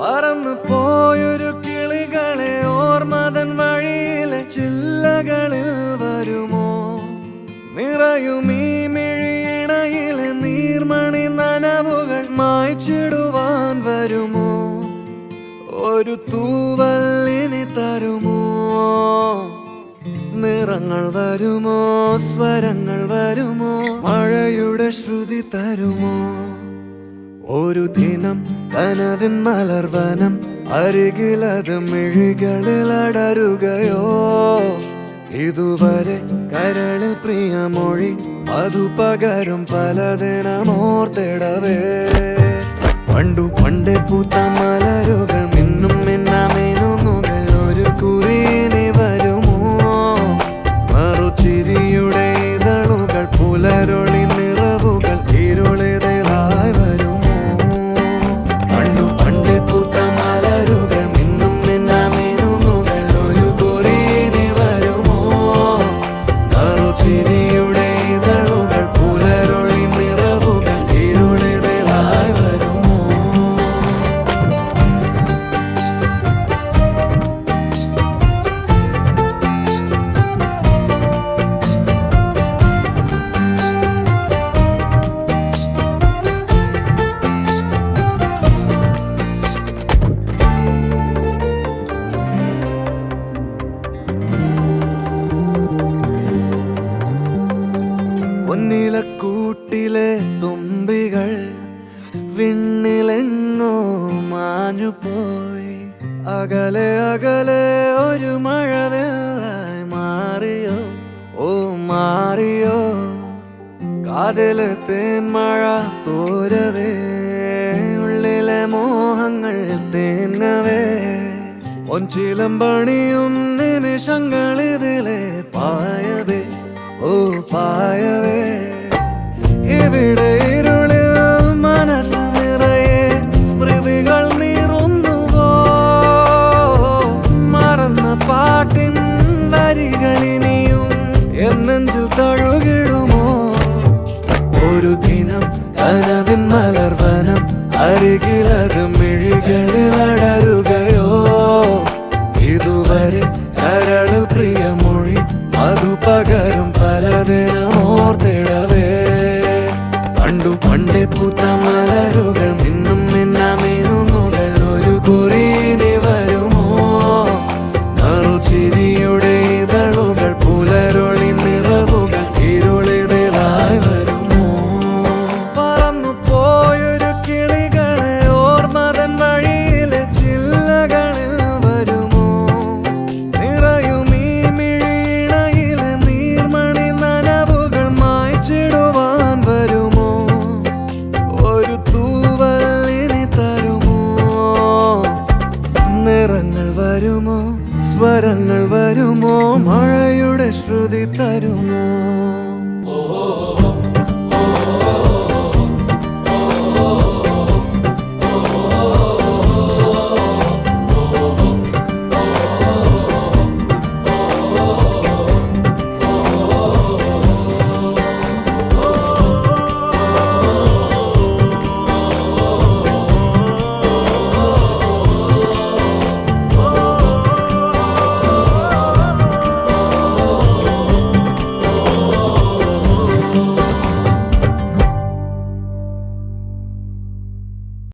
പറന്നു പോയൊരു കിളികളെ ഓർമ്മതൻ വഴിയിലെ ചില്ലകളിൽ വരുമോ? നിറയും ഈ മിഴിയിണയിലെ നീർമണി നനവുകൾ മായ്ച്ചിടുവാൻ വരുമോ? ഒരു തൂവല്ലിനി തരുമോ? നിറങ്ങൾ വരുമോ? സ്വരങ്ങൾ വരുമോ? മഴയുടെ ശ്രുതി തരുമോ? ഒരു ദിനം കനവിൻ മലർവനം അരികിലത് മിഴികളിൽ അടരുകയോ? ഇതുവരെ കരളിൽ പ്രിയമൊഴി അതു പകരും പലതിനമോർത്തിടവേ. പണ്ടു പണ്ടേ പൂത്ത മലരുകൾ മിന്നും മിന്നാമേനുന്നുകൾ ഒരു കുറിയിനി വരുമോ? മറുചിരിയുടെ ഇതളുകൾ പുലരൊളി നിറവുകൾ ഇരുളിതായി വരുമോ? പണ്ടു പണ്ടേ പൂത്ത മലരുകൾ മിന്നും മിന്നാമേനുന്നുകൾ ഒരു കുറിയിനി വരുമോ? മറുചിരിയുടെ ഇതളുകൾ പുലരൊളി നിറവുകൾ ഇരുളിതായി വരുമോ? പൊന്നിലക്കൂട്ടിലെ തുമ്പികൾ വിണ്ണിലെങ്ങോ മാഞ്ഞുപോയി. അകലെ അകലെ ഒരു മഴവെള്ളായി മാറിയോ? ഓ മാറിയോ? കാതിലെ തേൻമഴ തോരവേ, ഉള്ളിലെ മോഹങ്ങൾ തേങ്ങവേ. ഒഞ്ചിലം പണിയും നിമിഷങ്ങളിതിലെ പായവേ, ഓ പായവേ. ഇവിടെ ഇരുളിൽ മനസ്സ് നിറയെ സ്മൃതികൾ നീറുന്നുവോ? മറന്ന പാട്ടിൻ വരികളിനിയും എന്നെഞ്ചിൽ തഴുകിടുമോ? ഒരു ദിനം കനവിൻ മലർവനം അരികിലത് മിഴികളിൽ അടരുകയോ? ഇതുവരെ കരളിൽ പ്രിയമൊഴി അതു പകരും പലതിനമോർത്തിടവേ. പണ്ടു പണ്ടേ പൂത്ത മലരുകൾ മിന്നും മിന്നാമേനുന്നുകൾ ഒരു കുറിയിനി വരുമോ? മറുചിരിയുടെ ഇതളുകൾ പുലരൊളി നിറവുകൾ ഇരുളിതായി വരുമോ? പറന്നു പോയൊരു കിളികളെ ഓർമ്മതൻ വഴിയിലെ ചില്ലകളിൽ വരുമോ? നിറയും ഈ മിഴിയിണയിലെ നീർമണി നനവുകൾ മായ്ച്ചിടുവാൻ വരുമോ? ഒരു തൂവല്ലിനി തരുമോ? നിറങ്ങൾ വരുമോ? സ്വരങ്ങൾ വരുമോ? മഴയുടെ ശ്രുതി തരുമോ?